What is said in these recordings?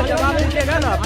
जवाब दीजिएगा ना।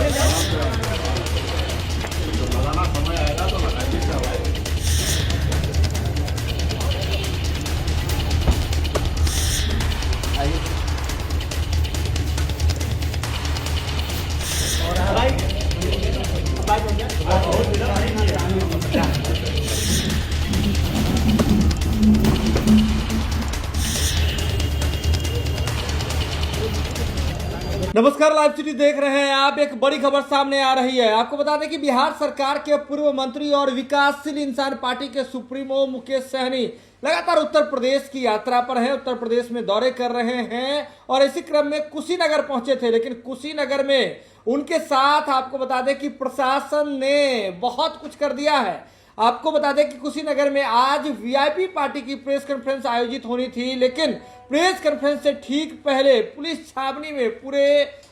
नमस्कार, लाइव सिटी देख रहे हैं आप। एक बड़ी खबर सामने आ रही है। आपको बता दें कि बिहार सरकार के पूर्व मंत्री और विकासशील इंसान पार्टी के सुप्रीमो मुकेश सहनी लगातार उत्तर प्रदेश की यात्रा पर हैं। उत्तर प्रदेश में दौरे कर रहे हैं और इसी क्रम में कुशीनगर पहुंचे थे, लेकिन कुशीनगर में उनके साथ आपको बता दें कि प्रशासन ने बहुत कुछ कर दिया है। आपको बता दें कि कुशीनगर में आज वीआईपी पार्टी की प्रेस कॉन्फ्रेंस आयोजित होनी थी, लेकिन प्रेस कॉन्फ्रेंस से ठीक पहले पुलिस छावनी में पूरे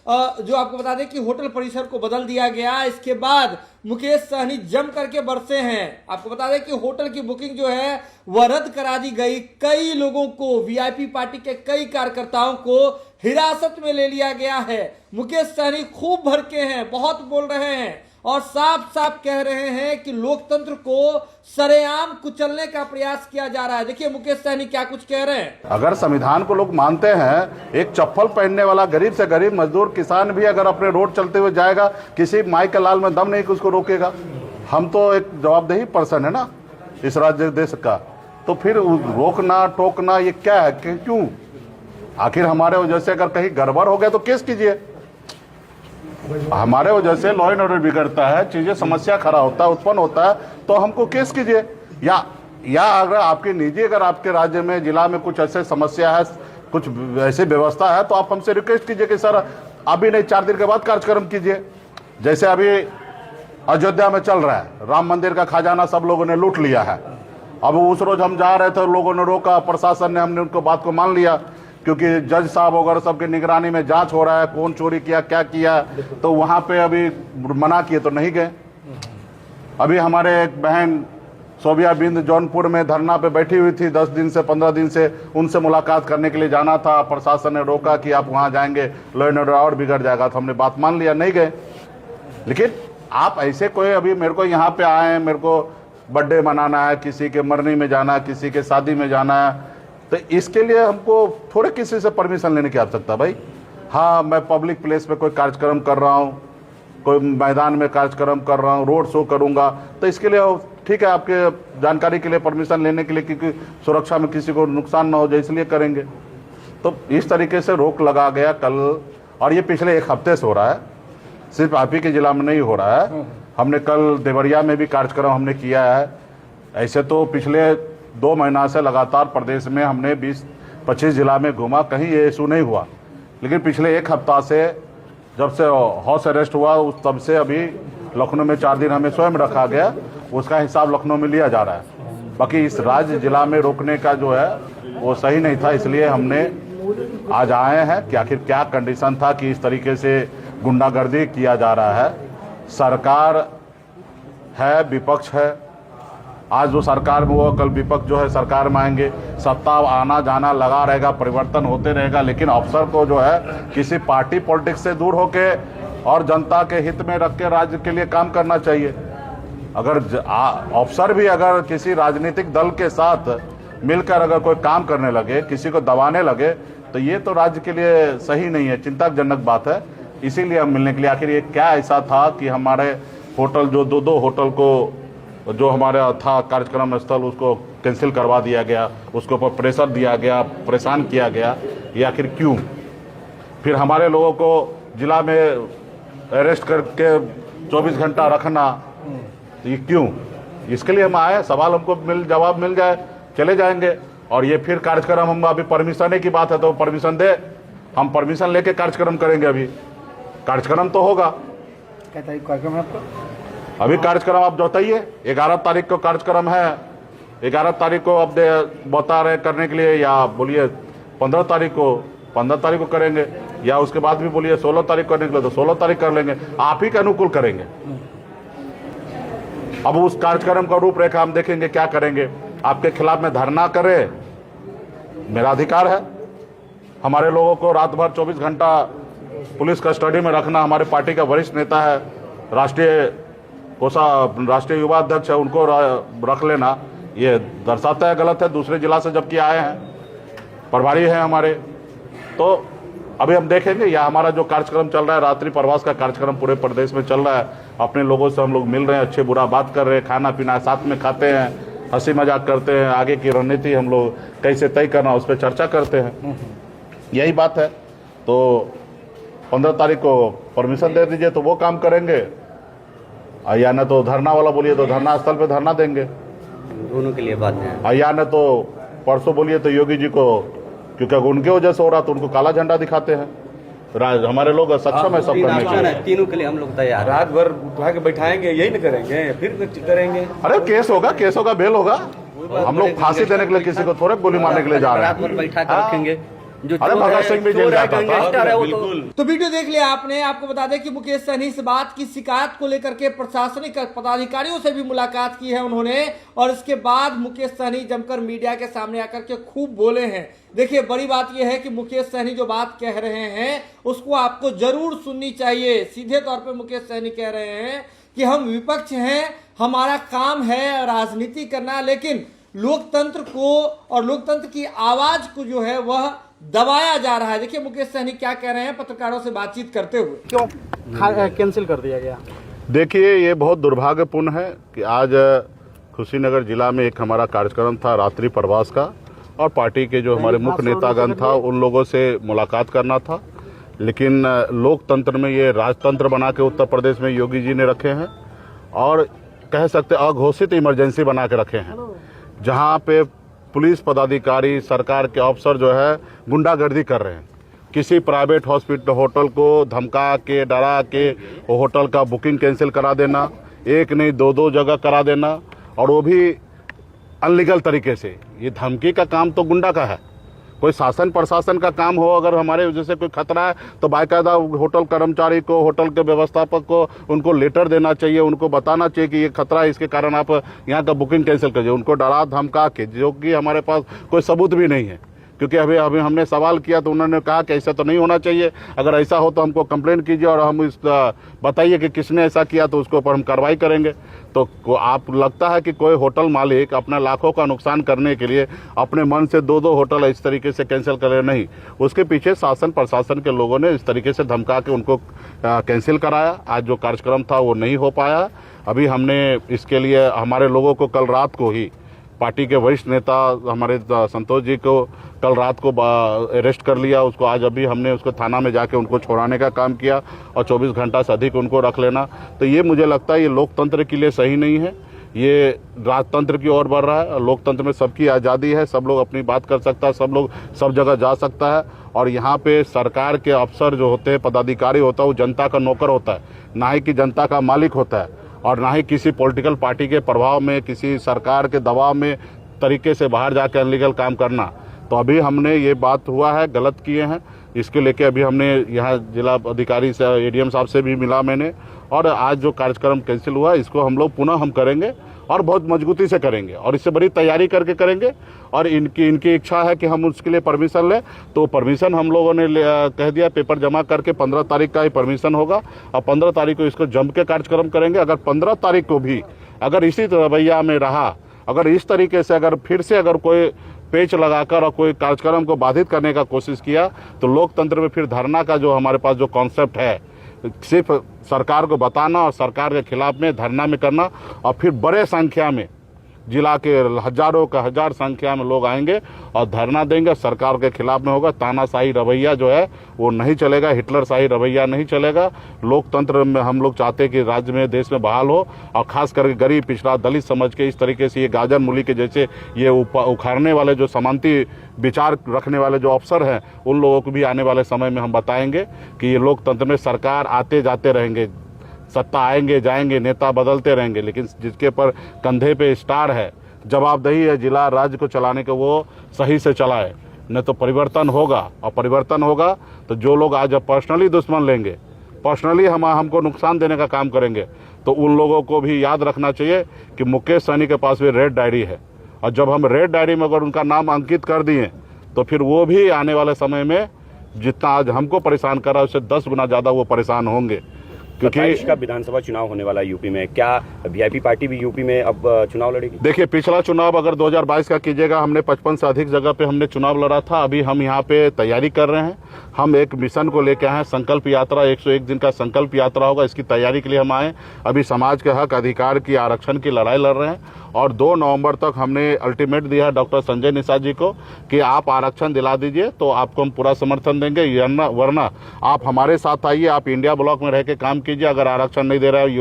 जो आपको बता दें कि होटल परिसर को बदल दिया गया। इसके बाद मुकेश सहनी जम करके बरसे हैं। आपको बता दें कि होटल की बुकिंग जो है वह रद्द करा दी गई। कई लोगों को, वीआईपी पार्टी के कई कार्यकर्ताओं को हिरासत में ले लिया गया है। मुकेश सहनी खूब भड़के हैं, बहुत बोल रहे हैं और साफ साफ कह रहे हैं कि लोकतंत्र को सरेआम कुचलने का प्रयास किया जा रहा है। देखिए मुकेश सहनी क्या कुछ कह रहे हैं। अगर संविधान को लोग मानते हैं, एक चप्पल पहनने वाला गरीब से गरीब मजदूर किसान भी अगर अपने रोड चलते हुए जाएगा, किसी माई के लाल में दम नहीं कि उसको रोकेगा। हम तो एक जवाबदेही पर्सन है ना इस राज्य देश का, तो फिर रोकना टोकना ये क्या है, क्यों? आखिर हमारे वजह से अगर कहीं गड़बड़ हो गया तो केस कीजिए। हमारे वजह से लॉ एंड ऑर्डर बिगड़ता है, चीजें समस्या खड़ा होता है, उत्पन्न होता है, तो हमको केस कीजिए। या अगर आपके निजी, अगर आपके राज्य में जिला में कुछ ऐसे समस्या है, कुछ ऐसी व्यवस्था है, तो आप हमसे रिक्वेस्ट कीजिए कि सर अभी नहीं 4 दिन के बाद कार्यक्रम कीजिए। जैसे अभी अयोध्या में चल रहा है, राम मंदिर का खजाना सब लोगों ने लूट लिया है। अब उस रोज हम जा रहे थे, लोगों ने रोका, प्रशासन ने, हमने उनको बात को मान लिया क्योंकि जज साहब वगैरह सबके निगरानी में जांच हो रहा है, कौन चोरी किया, क्या किया, तो वहां पे अभी मना किए तो नहीं गए। अभी हमारे एक बहन सोबिया बिंद जौनपुर में धरना पे बैठी हुई थी 10 दिन से 15 दिन से, उनसे मुलाकात करने के लिए जाना था, प्रशासन ने रोका कि आप वहां जाएंगे लॉ एंड ऑर्डर और बिगड़ जाएगा, तो हमने बात मान लिया, नहीं गए। लेकिन आप ऐसे कोई, अभी मेरे को यहाँ पे आए हैं, मेरे को बर्थडे मनाना है, किसी के मरनी में जाना है, किसी के शादी में जाना है, तो इसके लिए हमको थोड़े किसी से परमिशन लेने की आवश्यकता भाई। हाँ, मैं पब्लिक प्लेस पे कोई कार्यक्रम कर रहा हूँ, कोई मैदान में कार्यक्रम कर रहा हूँ, रोड शो करूँगा, तो इसके लिए ठीक है, आपके जानकारी के लिए परमिशन लेने के लिए, क्योंकि सुरक्षा में किसी को नुकसान ना हो जाए इसलिए करेंगे। तो इस तरीके से रोक लगा गया कल, और ये पिछले 1 हफ्ते से हो रहा है, सिर्फ आप ही के जिला में नहीं हो रहा है। हमने कल देवरिया में भी कार्यक्रम हमने किया है। ऐसे तो पिछले 2 महीना से लगातार प्रदेश में हमने 20-25 जिला में घूमा, कहीं ये इशू नहीं हुआ। लेकिन पिछले 1 हफ्ता से जब से हाउस अरेस्ट हुआ, उस तब से अभी लखनऊ में 4 दिन हमें स्वयं रखा गया, उसका हिसाब लखनऊ में लिया जा रहा है। बाकी इस राज्य जिला में रोकने का जो है वो सही नहीं था, इसलिए हमने आज आए हैं कि आखिर क्या कंडीशन था कि इस तरीके से गुंडागर्दी किया जा रहा है। सरकार है, विपक्ष है, आज जो सरकार में वो कल विपक्ष जो है सरकार में आएंगे, सत्ता आना जाना लगा रहेगा, परिवर्तन होते रहेगा, लेकिन अफसर को जो है किसी पार्टी पॉलिटिक्स से दूर होके और जनता के हित में रख के राज्य के लिए काम करना चाहिए। अगर अफसर भी अगर किसी राजनीतिक दल के साथ मिलकर अगर कोई काम करने लगे, किसी को दबाने लगे, तो ये तो राज्य के लिए सही नहीं है, चिंताजनक बात है। इसीलिए हम मिलने के लिए, आखिर ये क्या ऐसा था कि हमारे होटल, जो 2 होटल को जो हमारा था कार्यक्रम स्थल, उसको कैंसिल करवा दिया गया, उसके ऊपर प्रेशर दिया गया, परेशान किया गया, ये आखिर क्यों? फिर हमारे लोगों को जिला में अरेस्ट करके 24 घंटा रखना, ये क्यों? इसके लिए हम आए, सवाल हमको जवाब मिल जाए चले जाएंगे। और ये फिर कार्यक्रम, हम अभी परमिशन की बात है तो परमिशन दे, हम परमिशन लेके कार्यक्रम करेंगे। अभी कार्यक्रम तो होगा, क्या तारीख कार्यक्रम है आपका? अभी कार्यक्रम आप बताइए। 11 तारीख को कार्यक्रम है, 11 तारीख को आप बता रहे करने के लिए, या बोलिए 15 तारीख को करेंगे, या उसके बाद भी बोलिए 16 तारीख करने के लिए, तो 16 तारीख कर लेंगे, आप ही के अनुकूल करेंगे। अब उस कार्यक्रम का रूपरेखा हम देखेंगे क्या करेंगे। आपके खिलाफ में धरना करे, मेरा अधिकार है, हमारे लोगों को रात भर 24 घंटा पुलिस कस्टडी में रखना, हमारे पार्टी का वरिष्ठ नेता है, राष्ट्रीय युवा अध्यक्ष है, उनको रख लेना, ये दर्शाता है गलत है। दूसरे जिला से जबकि आए हैं, प्रभारी हैं हमारे। तो अभी हम देखेंगे, यह हमारा जो कार्यक्रम चल रहा है, रात्रि प्रवास का कार्यक्रम पूरे प्रदेश में चल रहा है। अपने लोगों से हम लोग मिल रहे हैं, अच्छे बुरा बात कर रहे हैं, खाना पीना साथ में खाते हैं, हंसी मजाक करते हैं, आगे की रणनीति हम लोग कैसे तय करना उस पर चर्चा करते हैं, यही बात है। तो 15 तारीख को परमिशन दे दीजिए तो वो काम करेंगे, या न तो धरना वाला बोलिए तो धरना स्थल पे धरना देंगे, दोनों के लिए बात है। या न तो परसों बोलिए तो योगी जी को, क्योंकि उनके वजह से हो रहा तो उनको काला झंडा दिखाते हैं। हमारे लोग सक्षम है सब करने के लिए, तीनों के लिए हम लोग तैयार। रात भर उठा के बैठाएंगे, यही न करेंगे, फिर करेंगे। अरे केस होगा, बेल होगा। हम लोग फांसी देने के लिए किसी को थोड़े गोली मारने के लिए जा रहे हैं। रात भर बैठा के रखेंगे। अरे भगत सिंह भी जेल जाता था। तो वीडियो देख लिया आपने। आपको बता दें कि मुकेश सहनी इस बात की शिकायत को लेकर के प्रशासनिक पदाधिकारियों से भी मुलाकात की है उन्होंने, और इसके बाद मुकेश सहनी जमकर मीडिया के सामने आकर के खूब बोले हैं। देखिए, बड़ी बात यह है कि मुकेश सहनी जो बात कह रहे हैं उसको आपको जरूर सुननी चाहिए। सीधे तौर पर मुकेश सहनी कह रहे हैं कि हम विपक्ष हैं, हमारा काम है राजनीति करना, लेकिन लोकतंत्र को और लोकतंत्र की आवाज को जो है वह दबाया जा रहा है। देखिए मुकेश सहनी क्या कह रहे हैं पत्रकारों से बातचीत करते हुए। क्यों कैंसिल कर दिया गया? देखिए, ये बहुत दुर्भाग्यपूर्ण है कि आज कुशीनगर जिला में एक हमारा कार्यक्रम था रात्रि प्रवास का, और पार्टी के जो हमारे मुख्य नेतागण था उन लोगों से मुलाकात करना था, लेकिन लोकतंत्र में ये राजतंत्र बना के उत्तर प्रदेश में योगी जी ने रखे हैं, और कह सकते अघोषित इमरजेंसी बना के रखे हैं, जहाँ पे पुलिस पदाधिकारी, सरकार के अफसर जो है गुंडागर्दी कर रहे हैं। किसी प्राइवेट हॉस्पिटल होटल को धमका के, डरा के वो होटल का बुकिंग कैंसिल करा देना, एक नहीं दो जगह करा देना, और वो भी अनलीगल तरीके से। ये धमकी का काम तो गुंडा का है। कोई शासन प्रशासन का काम हो, अगर हमारे वजह से कोई खतरा है तो बाकायदा होटल कर्मचारी को, होटल के व्यवस्थापक को उनको लेटर देना चाहिए, उनको बताना चाहिए कि ये खतरा है, इसके कारण आप यहाँ का बुकिंग कैंसिल करिए। उनको डरा धमका के, जो कि हमारे पास कोई सबूत भी नहीं है, क्योंकि अभी हमने सवाल किया तो उन्होंने कहा कि ऐसा तो नहीं होना चाहिए, अगर ऐसा हो तो हमको कंप्लेंट कीजिए और हम इस बताइए कि किसने ऐसा किया, तो उसके ऊपर हम कार्रवाई करेंगे। तो आप लगता है कि कोई होटल मालिक अपना लाखों का नुकसान करने के लिए अपने मन से दो होटल इस तरीके से कैंसिल करे? नहीं, उसके पीछे शासन प्रशासन के लोगों ने इस तरीके से धमका के उनको कैंसिल कराया। आज जो कार्यक्रम था वो नहीं हो पाया। अभी हमने इसके लिए हमारे लोगों को कल रात को ही पार्टी के वरिष्ठ नेता हमारे संतोष जी को कल रात को अरेस्ट कर लिया। उसको आज अभी हमने उसको थाना में जाके उनको छोड़ाने का काम किया, और 24 घंटा से अधिक उनको रख लेना। तो ये मुझे लगता है ये लोकतंत्र के लिए सही नहीं है, ये राजतंत्र की ओर बढ़ रहा है। लोकतंत्र में सबकी आज़ादी है, सब लोग अपनी बात कर सकता है, सब लोग सब जगह जा सकता है, और यहाँ पे सरकार के अफसर जो होते हैं, पदाधिकारी होता है, वो जनता का नौकर होता है, ना ही कि जनता का मालिक होता है, और ना ही किसी पॉलिटिकल पार्टी के प्रभाव में, किसी सरकार के दबाव में तरीके से बाहर जाकर अनलीगल काम करना। तो अभी हमने ये बात हुआ है, गलत किए हैं, इसके लेके अभी हमने यहाँ जिला अधिकारी से, एडीएम साहब से भी मिला मैंने, और आज जो कार्यक्रम कैंसिल हुआ इसको हम लोग पुनः हम करेंगे, और बहुत मजबूती से करेंगे, और इससे बड़ी तैयारी करके करेंगे। और इनकी इच्छा है कि हम उसके लिए परमिशन लें, तो परमिशन हम लोगों ने कह दिया, पेपर जमा करके 15 तारीख का ही परमिशन होगा, और 15 तारीख को इसको जम के कार्यक्रम करेंगे। अगर 15 तारीख को भी अगर इसी रवैया में रहा, अगर इस तरीके से अगर फिर से अगर कोई पेच लगाकर और कोई कार्यक्रम को बाधित करने का कोशिश किया, तो लोकतंत्र में फिर धरना का जो हमारे पास जो कॉन्सेप्ट है, सिर्फ सरकार को बताना और सरकार के खिलाफ में धरना में करना, और फिर बड़े संख्या में जिला के हजारों का हजार संख्या में लोग आएंगे और धरना देंगे, सरकार के खिलाफ में होगा। तानाशाही रवैया जो है वो नहीं चलेगा, हिटलरशाही रवैया नहीं चलेगा। लोकतंत्र में हम लोग चाहते हैं कि राज्य में, देश में बहाल हो, और खास करके गरीब, पिछड़ा, दलित समझ के इस तरीके से ये गाजर मूली के जैसे ये उखाड़ने वाले जो समानती विचार रखने वाले जो अफसर हैं, उन लोगों को भी आने वाले समय में हम बताएंगे कि ये लोकतंत्र में सरकार आते जाते रहेंगे, सत्ता आएंगे जाएंगे, नेता बदलते रहेंगे, लेकिन जिसके पर कंधे पे स्टार है, जवाबदेही है जिला राज्य को चलाने के, वो सही से चलाए, नहीं तो परिवर्तन होगा। और परिवर्तन होगा तो जो लोग आज पर्सनली दुश्मन लेंगे, पर्सनली हमको नुकसान देने का काम करेंगे, तो उन लोगों को भी याद रखना चाहिए कि मुकेश सहनी के पास भी रेड डायरी है, और जब हम रेड डायरी में अगर उनका नाम अंकित कर दिए तो फिर वो भी आने वाले समय में जितना आज हमको परेशान कर रहा है उससे 10 गुना ज़्यादा वो परेशान होंगे। क्योंकि 27 का विधानसभा चुनाव होने वाला है यूपी में, क्या वीआईपी पार्टी भी यूपी में अब चुनाव लड़ेगी? देखिए, पिछला चुनाव अगर 2022 का कीजिएगा, हमने 55 से अधिक जगह पे हमने चुनाव लड़ा था। अभी हम यहाँ पे तैयारी कर रहे हैं। हम एक मिशन को लेके आए हैं, संकल्प यात्रा, 101 दिन का संकल्प यात्रा होगा, इसकी तैयारी के लिए हम आए। अभी समाज के हक अधिकार की, आरक्षण की लड़ाई लड़ रहे हैं और 2 नवंबर तक हमने अल्टीमेट दिया है डॉक्टर संजय निषाद जी को कि आप आरक्षण दिला दीजिए तो आपको हम पूरा समर्थन देंगे, वरना आप हमारे साथ आइए, आप इंडिया ब्लॉक में रह के काम कीजिए। अगर आरक्षण नहीं दे रहा है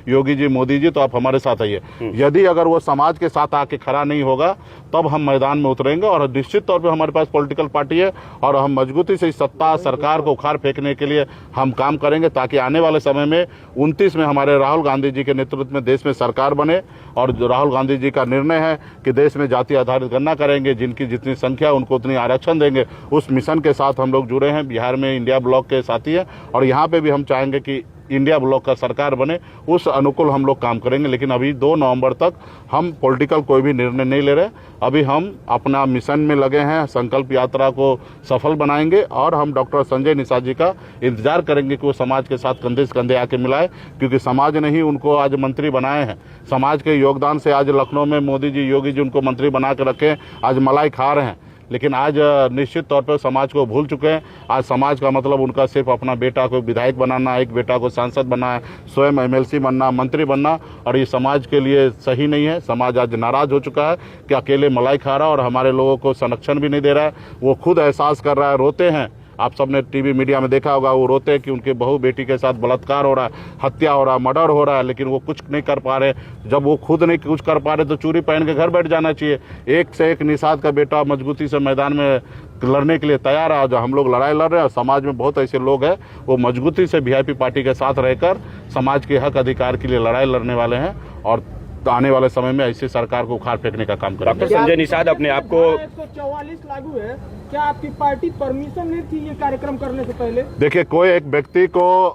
योगी जी, मोदी जी, तो आप हमारे साथ आइए। यदि अगर वो समाज के साथ आके खड़ा नहीं होगा तब हम मैदान में उतरेंगे। और निश्चित तौर पे हमारे पास पॉलिटिकल पार्टी है और हम मजबूती से इस सत्ता सरकार को उखाड़ फेंकने के लिए हम काम करेंगे, ताकि आने वाले समय में 29 में हमारे राहुल गांधी जी के नेतृत्व में देश में सरकार बने। और राहुल गांधी जी का निर्णय है कि देश में जाति आधारित गणना करेंगे, जिनकी जितनी संख्या उनको उतनी आरक्षण देंगे। उस मिशन के साथ हम लोग जुड़े हैं। बिहार में इंडिया ब्लॉक के साथी हैं और यहाँ पे भी हम चाहेंगे कि इंडिया ब्लॉक का सरकार बने, उस अनुकूल हम लोग काम करेंगे। लेकिन अभी 2 नवंबर तक हम पॉलिटिकल कोई भी निर्णय नहीं ले रहे। अभी हम अपना मिशन में लगे हैं, संकल्प यात्रा को सफल बनाएंगे और हम डॉक्टर संजय निषाद जी का इंतजार करेंगे कि वो समाज के साथ कंधे से कंधे आके मिलाए, क्योंकि समाज ने ही उनको आज मंत्री बनाए हैं। समाज के योगदान से आज लखनऊ में मोदी जी, योगी जी उनको मंत्री बना के रखे, आज मलाई खा रहे हैं। लेकिन आज निश्चित तौर पर समाज को भूल चुके हैं। आज समाज का मतलब उनका सिर्फ अपना बेटा को विधायक बनाना, एक बेटा को सांसद बनाना, स्वयं एमएलसी बनना, मंत्री बनना, और ये समाज के लिए सही नहीं है। समाज आज नाराज हो चुका है कि अकेले मलाई खा रहा है और हमारे लोगों को संरक्षण भी नहीं दे रहा है। वो खुद एहसास कर रहा है, रोते हैं। आप सबने टीवी मीडिया में देखा होगा, वो रोते हैं कि उनके बहू बेटी के साथ बलात्कार हो रहा है, हत्या हो रहा है, मर्डर हो रहा है, लेकिन वो कुछ नहीं कर पा रहे। जब वो खुद नहीं कुछ कर पा रहे तो चूड़ी पहन के घर बैठ जाना चाहिए। एक से एक निषाद का बेटा मजबूती से मैदान में लड़ने के लिए तैयार है। जो हम लोग लड़ाई लड़ रहे हैं, समाज में बहुत ऐसे लोग हैं वो मजबूती से वीआईपी पार्टी के साथ रहकर समाज के हक अधिकार के लिए लड़ाई लड़ने वाले हैं और आने वाले समय में ऐसी सरकार को उखाड़ फेंकने का काम करेंगे। डॉक्टर संजय निषाद अपने आप को 144 लागू है, क्या आपकी पार्टी परमिशन नहीं थी ये कार्यक्रम करने से पहले? देखिए, कोई एक व्यक्ति को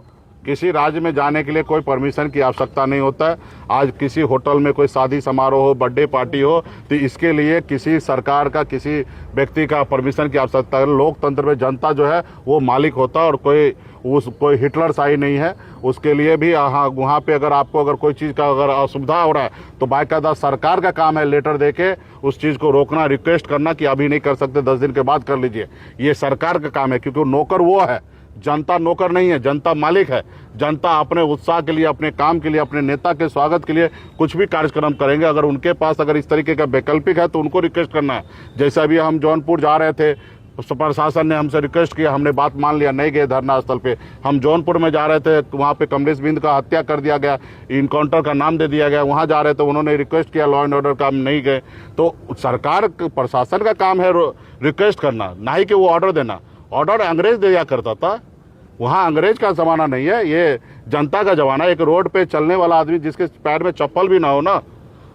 किसी राज्य में जाने के लिए कोई परमिशन की आवश्यकता नहीं होता है। आज किसी होटल में कोई शादी समारोह हो, बर्थडे पार्टी हो, तो इसके लिए किसी सरकार का, किसी व्यक्ति का परमिशन की आवश्यकता है। लोकतंत्र में जनता जो है वो मालिक होता है और कोई हिटलर शाही नहीं है। उसके लिए भी हाँ, वहाँ पे अगर आपको अगर कोई चीज़ का अगर असुविधा हो रहा है तो बाकायदा सरकार का काम है लेटर देके उस चीज़ को रोकना, रिक्वेस्ट करना कि अभी नहीं कर सकते, 10 दिन के बाद कर लीजिए। ये सरकार का काम है, क्योंकि नौकर वो है, जनता नौकर नहीं है, जनता मालिक है। जनता अपने उत्साह के लिए, अपने काम के लिए, अपने नेता के स्वागत के लिए कुछ भी कार्यक्रम करेंगे। अगर उनके पास अगर इस तरीके का वैकल्पिक है तो उनको रिक्वेस्ट करना है। जैसे अभी हम जौनपुर जा रहे थे, प्रशासन ने हमसे रिक्वेस्ट किया, हमने बात मान लिया, नहीं गए धरना स्थल पे। हम जौनपुर में जा रहे थे, वहाँ पे कमलेश बिंद का हत्या कर दिया गया, इनकाउंटर का नाम दे दिया गया, वहाँ जा रहे थे, उन्होंने रिक्वेस्ट किया लॉ एंड ऑर्डर का, हम नहीं गए। तो सरकार, प्रशासन का काम है रिक्वेस्ट करना, ना ही कि वो ऑर्डर देना। ऑर्डर अंग्रेज दिया करता था, वहाँ अंग्रेज का जमाना नहीं है, ये जनता का जमाना। एक रोड पे चलने वाला आदमी जिसके पैर में चप्पल भी ना हो ना,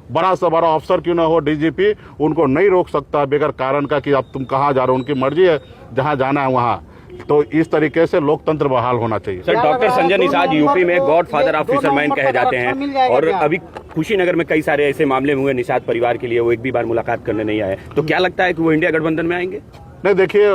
बड़ा से बड़ा अफसर क्यों ना हो, डीजीपी, उनको नहीं रोक सकता बेगर कारण का कि अब तुम कहाँ जा रहे हो। उनकी मर्जी है, जहाँ जाना है वहाँ। तो इस तरीके से लोकतंत्र बहाल होना चाहिए। Sir, doctor Sanjay Nishad UP में गॉडफादर ऑफ फिशरमैन कहे जाते हैं और अभी कुशीनगर में कई सारे ऐसे मामले हुए निषाद परिवार के लिए, वो एक भी बार मुलाकात करने नहीं आए। तो क्या लगता है कि वो इंडिया गठबंधन में आएंगे? नहीं, देखिए,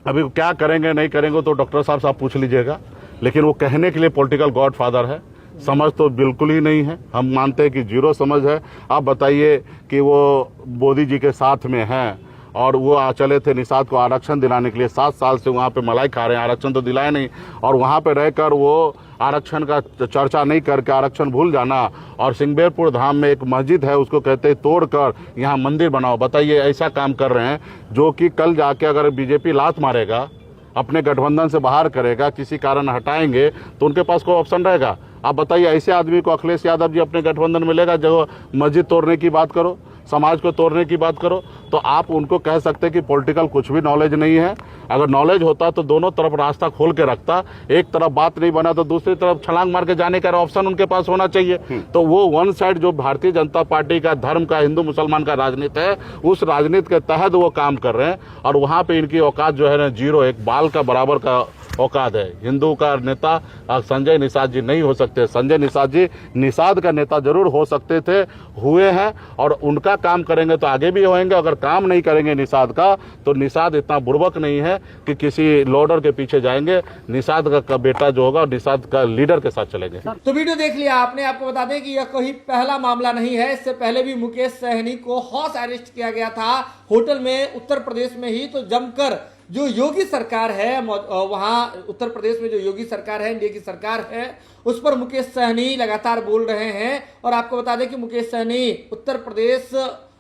अभी क्या करेंगे नहीं करेंगे तो डॉक्टर साहब से आप पूछ लीजिएगा, लेकिन वो कहने के लिए पॉलिटिकल गॉडफादर है, समझ तो बिल्कुल ही नहीं है। हम मानते हैं कि जीरो समझ है। आप बताइए कि वो मोदी जी के साथ में हैं और वो चले थे निषाद को आरक्षण दिलाने के लिए, 7 साल से वहाँ पे मलाई खा रहे हैं, आरक्षण तो दिलाए नहीं, और वहाँ पे रहकर वो आरक्षण का चर्चा नहीं करके आरक्षण भूल जाना। और सिंगबेरपुर धाम में एक मस्जिद है, उसको कहते हैं तोड़कर यहाँ मंदिर बनाओ। बताइए, ऐसा काम कर रहे हैं जो कि कल जाके अगर बीजेपी लात मारेगा, अपने गठबंधन से बाहर करेगा, किसी कारण हटाएंगे, तो उनके पास कोई ऑप्शन रहेगा? आप बताइए, ऐसे आदमी को अखिलेश यादव जी अपने गठबंधन में लेगा जो मस्जिद तोड़ने की बात करो, समाज को तोड़ने की बात करो? तो आप उनको कह सकते हैं कि पॉलिटिकल कुछ भी नॉलेज नहीं है। अगर नॉलेज होता तो दोनों तरफ रास्ता खोल के रखता। एक तरफ बात नहीं बना तो दूसरी तरफ छलांग मार के जाने का ऑप्शन उनके पास होना चाहिए। तो वो वन साइड जो भारतीय जनता पार्टी का धर्म का, हिंदू मुसलमान का राजनीति है, उस राजनीति के तहत वो काम कर रहे हैं और वहाँ पे इनकी औकात जो है ना जीरो, एक बाल का बराबर का औकात है। हिंदू का नेता संजय निषाद जी नहीं हो सकते। संजय निषाद जी निषाद का नेता जरूर हो सकते थे, हुए हैं, और उनका काम करेंगे तो आगे भी होंगे। अगर काम नहीं करेंगे निषाद का, तो निषाद इतना बुर्बक नहीं है कि किसी लोडर के पीछे जाएंगे। निषाद का बेटा जो होगा निषाद का लीडर के साथ चलेंगे। तो वीडियो देख लिया आपने। आपको बता दें कि यह कोई पहला मामला नहीं है। इससे पहले भी मुकेश सहनी को हाउस अरेस्ट किया गया था होटल में, उत्तर प्रदेश में ही। तो जमकर जो योगी सरकार है वहां उत्तर प्रदेश में, जो योगी सरकार है, एनडीए की सरकार है, उस पर मुकेश सहनी लगातार बोल रहे हैं। और आपको बता दें कि मुकेश सहनी उत्तर प्रदेश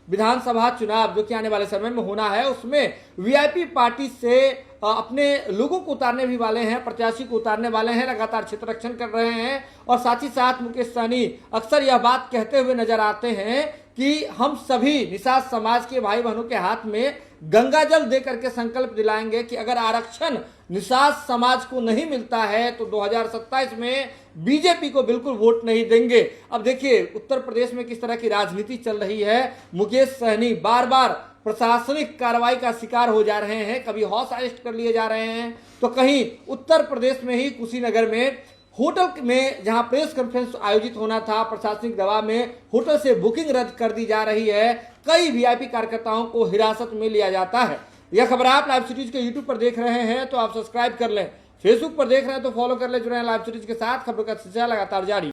विधानसभा चुनाव जो कि आने वाले समय में होना है, उसमें वीआईपी पार्टी से अपने लोगों को उतारने भी वाले हैं, प्रत्याशी को उतारने वाले हैं, लगातार क्षेत्र रक्षण कर रहे हैं। और साथ ही साथ मुकेश सहनी अक्सर यह बात कहते हुए नजर आते हैं कि हम सभी निषाद समाज के भाई बहनों के हाथ में गंगा जल दे करके संकल्प दिलाएंगे कि अगर आरक्षण निषाद समाज को नहीं मिलता है तो 2027 में बीजेपी को बिल्कुल वोट नहीं देंगे। अब देखिए उत्तर प्रदेश में किस तरह की राजनीति चल रही है। मुकेश सहनी बार बार प्रशासनिक कार्रवाई का शिकार हो जा रहे हैं, कभी हाउस अरेस्ट कर लिए जा रहे हैं, तो कहीं उत्तर प्रदेश में ही कुशीनगर में होटल में जहां प्रेस कॉन्फ्रेंस आयोजित होना था, प्रशासनिक दबाव में होटल से बुकिंग रद्द कर दी जा रही है। कई वीआईपी कार्यकर्ताओं को हिरासत में लिया जाता है। यह खबर आप लाइव सिटीज के यूट्यूब पर देख रहे हैं तो आप सब्सक्राइब कर लें, फेसबुक पर देख रहे हैं तो फॉलो कर लें। जुड़े हैं लाइव सिटीज के साथ, खबरों का सिलसिला लगातार जारी।